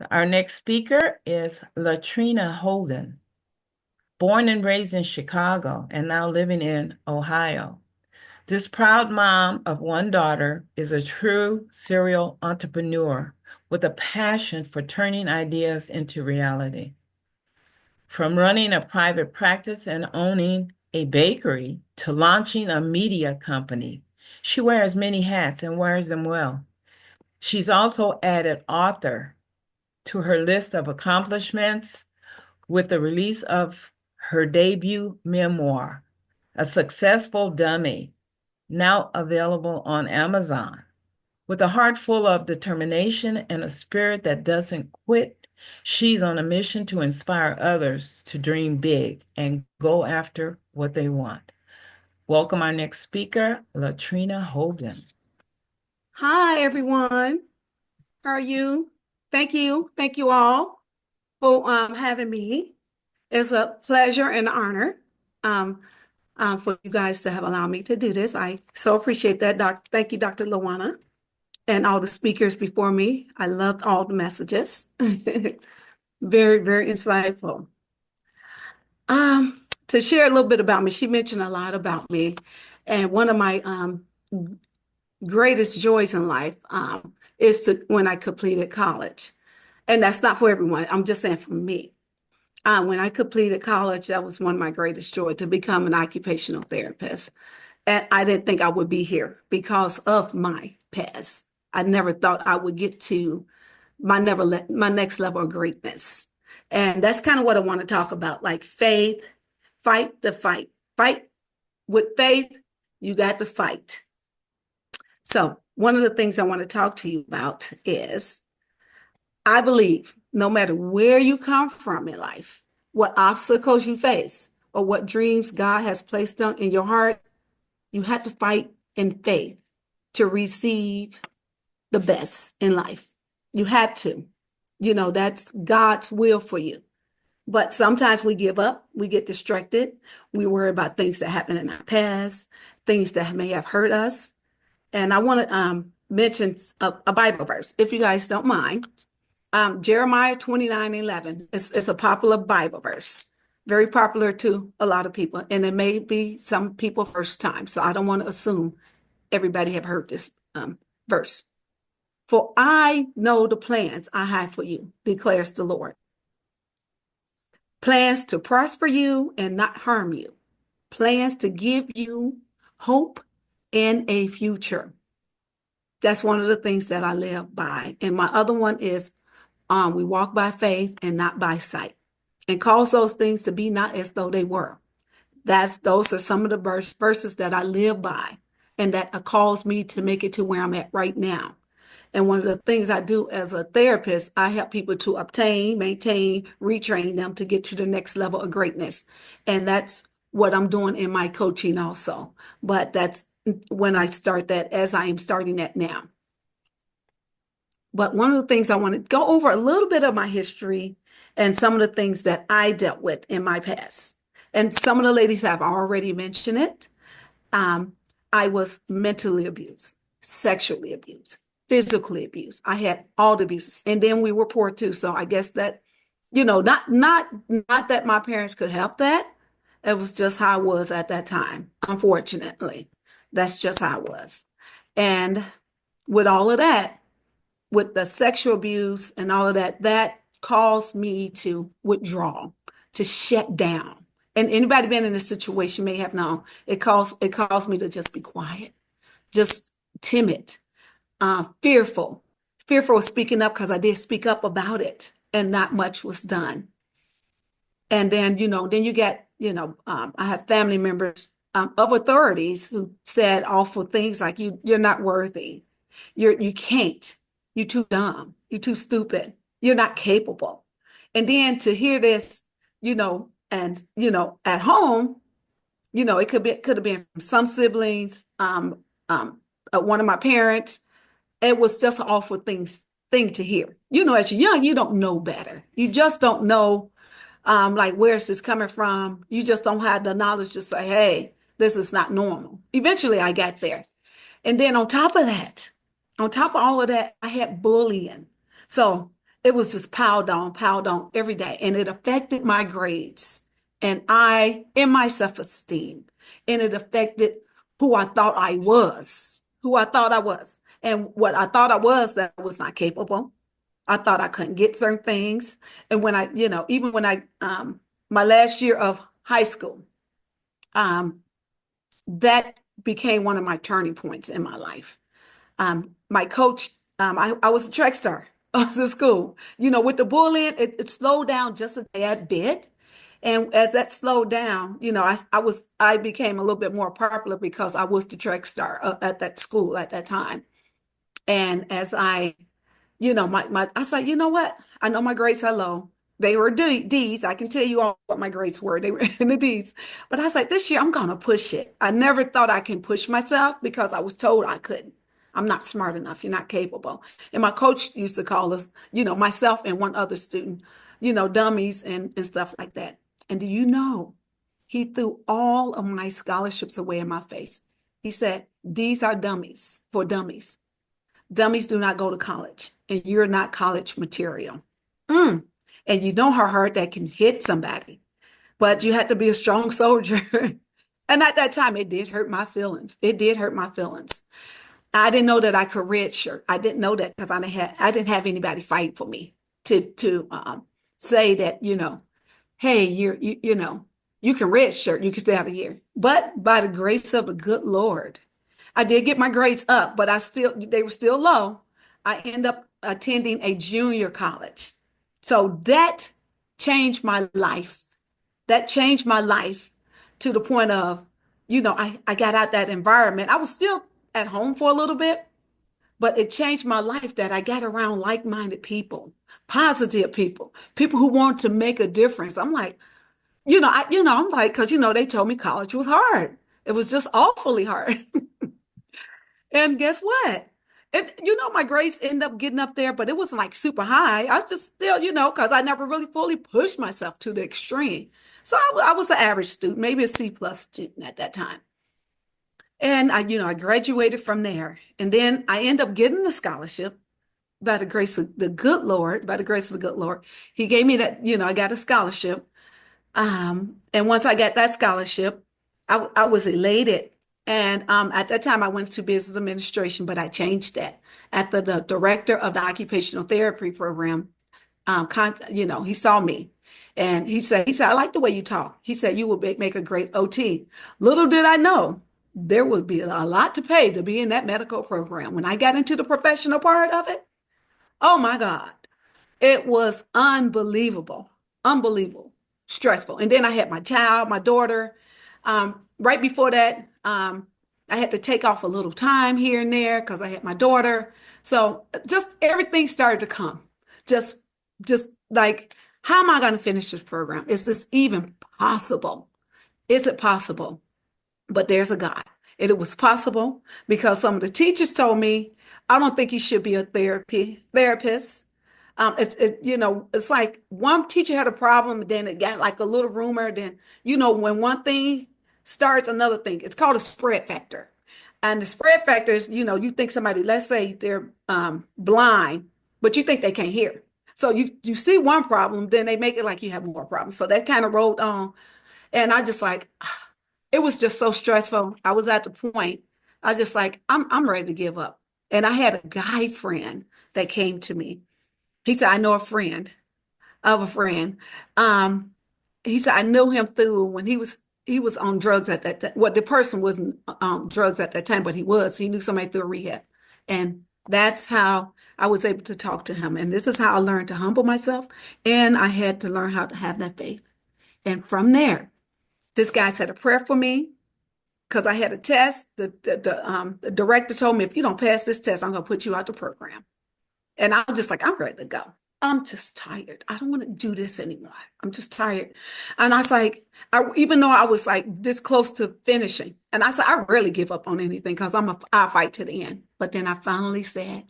Our next speaker is Latrina Holden. Born and raised in Chicago and now living in Ohio. This proud mom of one daughter is a true serial entrepreneur with a passion for turning ideas into reality. From running a private practice and owning a bakery to launching a media company, she wears many hats and wears them well. She's also added author to her list of accomplishments with the release of her debut memoir, A Successful Dummy, now available on Amazon. With a heart full of determination and a spirit that doesn't quit, she's on a mission to inspire others to dream big and go after what they want. Welcome our next speaker, Latrina Holden. Hi, everyone. How are you? Thank you. Thank you all for having me. It's a pleasure and honor for you guys to have allowed me to do this. I so appreciate that, Doc. Thank you, Dr. Lawana, and all the speakers before me. I loved all the messages. Very, very insightful. To share a little bit about me, she mentioned a lot about me, and one of my greatest joys in life is when I completed college. And that's not for everyone. I'm just saying for me. When I completed college, that was one of my greatest joy to become an occupational therapist. And I didn't think I would be here because of my past. I never thought I would get to my next level of greatness. And that's kind of what I want to talk about, like faith, fight the fight. Fight with faith, you got to fight. So one of the things I want to talk to you about is I believe no matter where you come from in life, what obstacles you face, or what dreams God has placed in your heart, you have to fight in faith to receive the best in life. You have to. You know, that's God's will for you. But sometimes we give up, we get distracted, we worry about things that happened in our past, things that may have hurt us. And I want to mention a Bible verse, if you guys don't mind. Jeremiah 29:11. It's a popular Bible verse, very popular to a lot of people, and it may be some people first time. So I don't want to assume everybody have heard this verse. For I know the plans I have for you, declares the Lord. Plans to prosper you and not harm you. Plans to give you hope and a future. That's one of the things that I live by. And my other one is we walk by faith and not by sight, and cause those things to be not as though they were. Those are some of the verses that I live by, and that calls me to make it to where I'm at right now. And one of the things I do as a therapist, I help people to obtain, maintain, retrain them to get to the next level of greatness. And that's what I'm doing in my coaching also. But that's when I start that, as I am starting that now. But one of the things I want to go over a little bit of my history and some of the things that I dealt with in my past. And some of the ladies have already mentioned it. I was mentally abused, sexually abused, physically abused. I had all the abuses. And then we were poor too. So I guess that, not that my parents could help that. It was just how I was at that time. Unfortunately, that's just how I was. And with all of that, with the sexual abuse and all of that, that caused me to withdraw, to shut down. And anybody been in this situation may have known it caused me to just be quiet, just timid, fearful of speaking up, because I did speak up about it and not much was done. And then, then you get, I have family members of authorities who said awful things like you're not worthy. You can't. You're too dumb. You're too stupid. You're not capable. And then to hear this, and at home, it could have been from some siblings, one of my parents. It was just an awful thing to hear. As you're young, you don't know better. You just don't know, like, where is this coming from? You just don't have the knowledge to say, hey, this is not normal. Eventually, I got there. And then on top of all of that, I had bullying. So it was just piled on every day. And it affected my grades and my self-esteem. And it affected who I thought I was, who I thought I was. And what I thought I was, that I was not capable. I thought I couldn't get certain things. And when even when my last year of high school, um, that became one of my turning points in my life. My coach, I was a track star of the school. With the bullying, it slowed down just a tad bit. And as that slowed down, I became a little bit more popular because I was the track star at that school at that time. And as I I was like, you know what? I know my grades are low. They were D's. I can tell you all what my grades were. They were in the D's. But I was like, this year I'm gonna push it. I never thought I can push myself because I was told I couldn't. I'm not smart enough. You're not capable. And my coach used to call us, myself and one other student, dummies and stuff like that. And do you know, he threw all of my scholarships away in my face. He said, these are dummies for dummies. Dummies do not go to college, and you're not college material. Mm. And you know how hard that can hit somebody, but you had to be a strong soldier. And at that time, it did hurt my feelings. It did hurt my feelings. I didn't know that I could redshirt. I didn't know that because I didn't have anybody fight for me to say that, hey, you can redshirt, you can stay out a year. But by the grace of the good Lord, I did get my grades up, but they were still low. I ended up attending a junior college. So that changed my life. That changed my life to the point of, I got out that environment. I was still at home for a little bit, but it changed my life that I got around like-minded people, positive people, people who want to make a difference. I'm like, I'm like, because, they told me college was hard. It was just awfully hard. And guess what? And my grades end up getting up there, but it wasn't like super high. I just still, because I never really fully pushed myself to the extreme. So I was an average student, maybe a C plus student at that time. And I graduated from there. And then I end up getting a scholarship by the grace of the good Lord, by the grace of the good Lord. He gave me that, I got a scholarship. And once I got that scholarship, I was elated. And at that time, I went to business administration, but I changed that. At the director of the occupational therapy program, he saw me, and he said, I like the way you talk. He said, you will make a great OT. Little did I know there would be a lot to pay to be in that medical program. When I got into the professional part of it, oh my God. It was unbelievable, unbelievable, stressful. And then I had my child, my daughter. Right before that, I had to take off a little time here and there because I had my daughter. So just everything started to come. Just, just like, how am I going to finish this program? Is this even possible? Is it possible? But there's a God. And it was possible because some of the teachers told me, I don't think you should be a therapist. It's like one teacher had a problem, then it got like a little rumor. Then, when one thing starts, another thing. It's called a spread factor. And the spread factor is, you think somebody, let's say they're blind, but you think they can't hear. So you see one problem, then they make it like you have more problems. So that kind of rolled on. And I just like, it was just so stressful. I was at the point, I just like, I'm ready to give up. And I had a guy friend that came to me. He said, I know a friend of a friend. Um, he said, I knew him through when he was on drugs at that time. Well, the person wasn't on drugs at that time, but he knew somebody through a rehab. And that's how I was able to talk to him. And this is how I learned to humble myself. And I had to learn how to have that faith. And from there, this guy said a prayer for me because I had a test. The director told me, if you don't pass this test, I'm going to put you out the program. And I'm just like, I'm ready to go. I'm just tired. I don't want to do this anymore. I'm just tired. And I was like, even though I was like this close to finishing, and I said, I rarely give up on anything because I'll fight to the end. But then I finally said,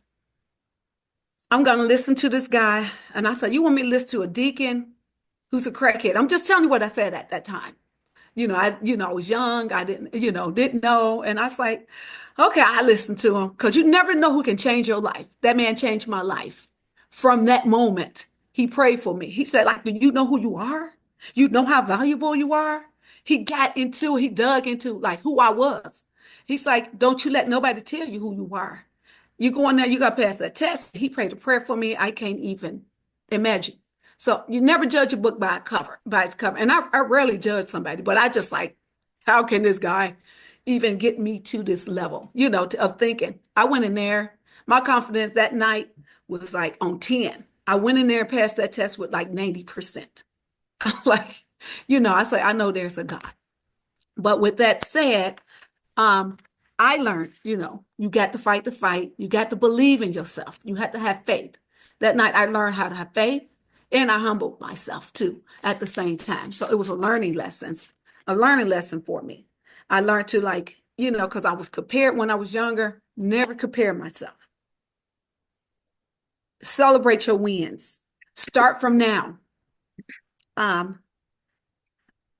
I'm going to listen to this guy. And I said, you want me to listen to a deacon who's a crackhead? I'm just telling you what I said at that time. I was young. I didn't know. And I was like, okay, I listened to him because you never know who can change your life. That man changed my life From that moment, he prayed for me. He said, like, do you know who you are? You know how valuable you are? He dug into like who I was. He's like, don't you let nobody tell you who you are. You go in there, you got to pass that test. He prayed a prayer for me. I can't even imagine. So you never judge a book by its cover. And I rarely judge somebody, but I just like, how can this guy even get me to this level, of thinking? I went in there, my confidence that night was like on 10. I went in there and passed that test with like 90%. Like, I say, I know there's a God. But with that said, um, I learned, you got to fight the fight. You got to believe in yourself. You had to have faith. That night I learned how to have faith, and I humbled myself too at the same time. So it was a learning lesson for me. I learned to because I was compared when I was younger, never compare myself. Celebrate your wins. Start from now.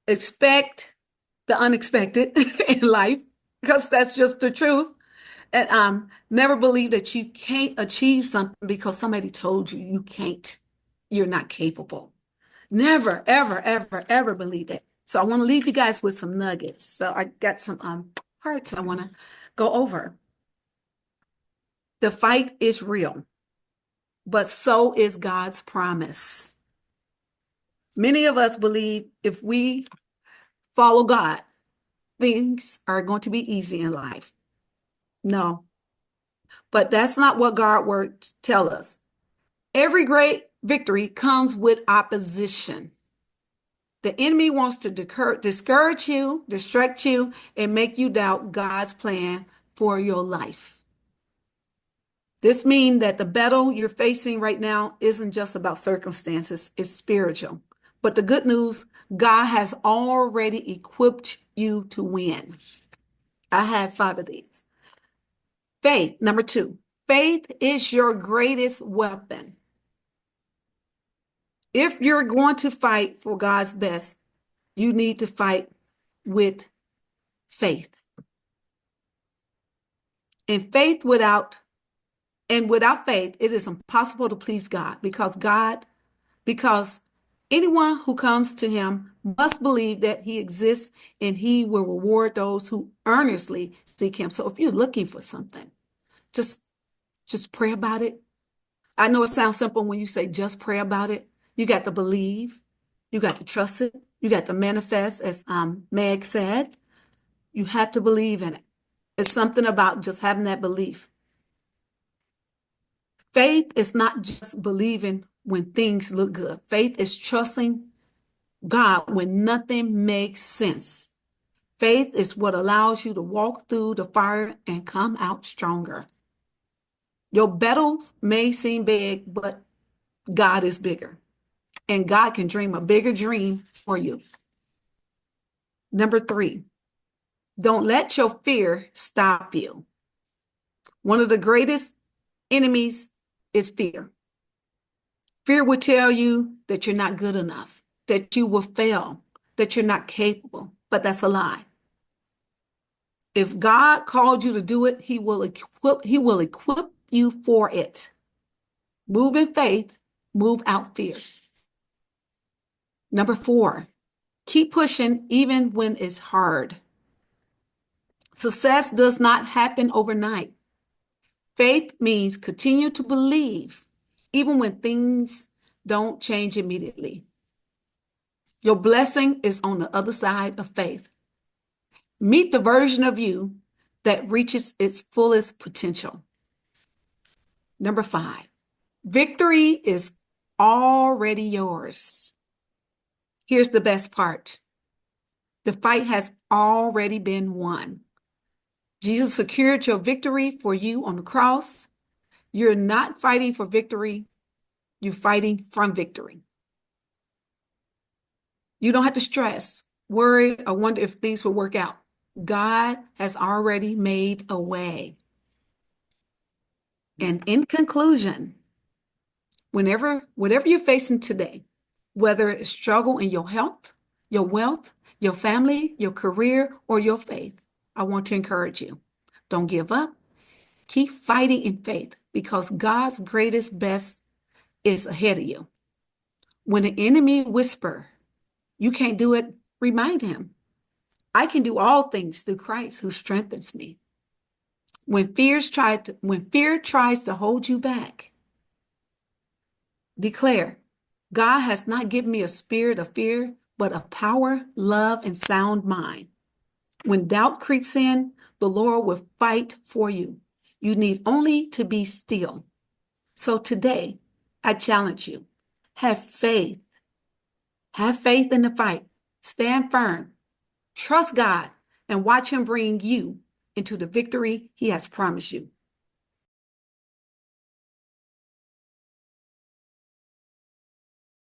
Expect the unexpected in life because that's just the truth. And never believe that you can't achieve something because somebody told you you can't. You're not capable. Never, ever, ever, ever believe that. So I want to leave you guys with some nuggets. So I got some parts I want to go over. The fight is real, but so is God's promise. Many of us believe if we follow God, things are going to be easy in life. No, but that's not what God's words tell us. Every great victory comes with opposition. The enemy wants to discourage you, distract you, and make you doubt God's plan for your life. This means that the battle you're facing right now isn't just about circumstances, it's spiritual. But the good news, God has already equipped you to win. I have 5 of these. Faith, number 2. Faith is your greatest weapon. If you're going to fight for God's best, you need to fight with faith. Without faith, it is impossible to please God because anyone who comes to him must believe that he exists and he will reward those who earnestly seek him. So if you're looking for something, just pray about it. I know it sounds simple when you say just pray about it. You got to believe. You got to trust it. You got to manifest, as Meg said. You have to believe in it. It's something about just having that belief. Faith is not just believing when things look good. Faith is trusting God when nothing makes sense. Faith is what allows you to walk through the fire and come out stronger. Your battles may seem big, but God is bigger. And God can dream a bigger dream for you. Number 3, don't let your fear stop you. One of the greatest enemies is fear. Fear will tell you that you're not good enough, that you will fail, that you're not capable, but that's a lie. If God called you to do it, he will equip you for it. Move in faith, move out fear. Number 4, keep pushing even when it's hard. Success does not happen overnight. Faith means continue to believe even when things don't change immediately. Your blessing is on the other side of faith. Meet the version of you that reaches its fullest potential. Number 5, victory is already yours. Here's the best part. The fight has already been won. Jesus secured your victory for you on the cross. You're not fighting for victory. You're fighting from victory. You don't have to stress, worry, or wonder if things will work out. God has already made a way. And in conclusion, whatever you're facing today, whether it's struggle in your health, your wealth, your family, your career, or your faith, I want to encourage you. Don't give up. Keep fighting in faith because God's greatest best is ahead of you. When the enemy whisper, you can't do it, remind him, I can do all things through Christ who strengthens me. When fear tries to hold you back, declare, God has not given me a spirit of fear, but of power, love, and sound mind. When doubt creeps in, the Lord will fight for you. You need only to be still. So today, I challenge you, have faith. Have faith in the fight. Stand firm. Trust God and watch him bring you into the victory he has promised you.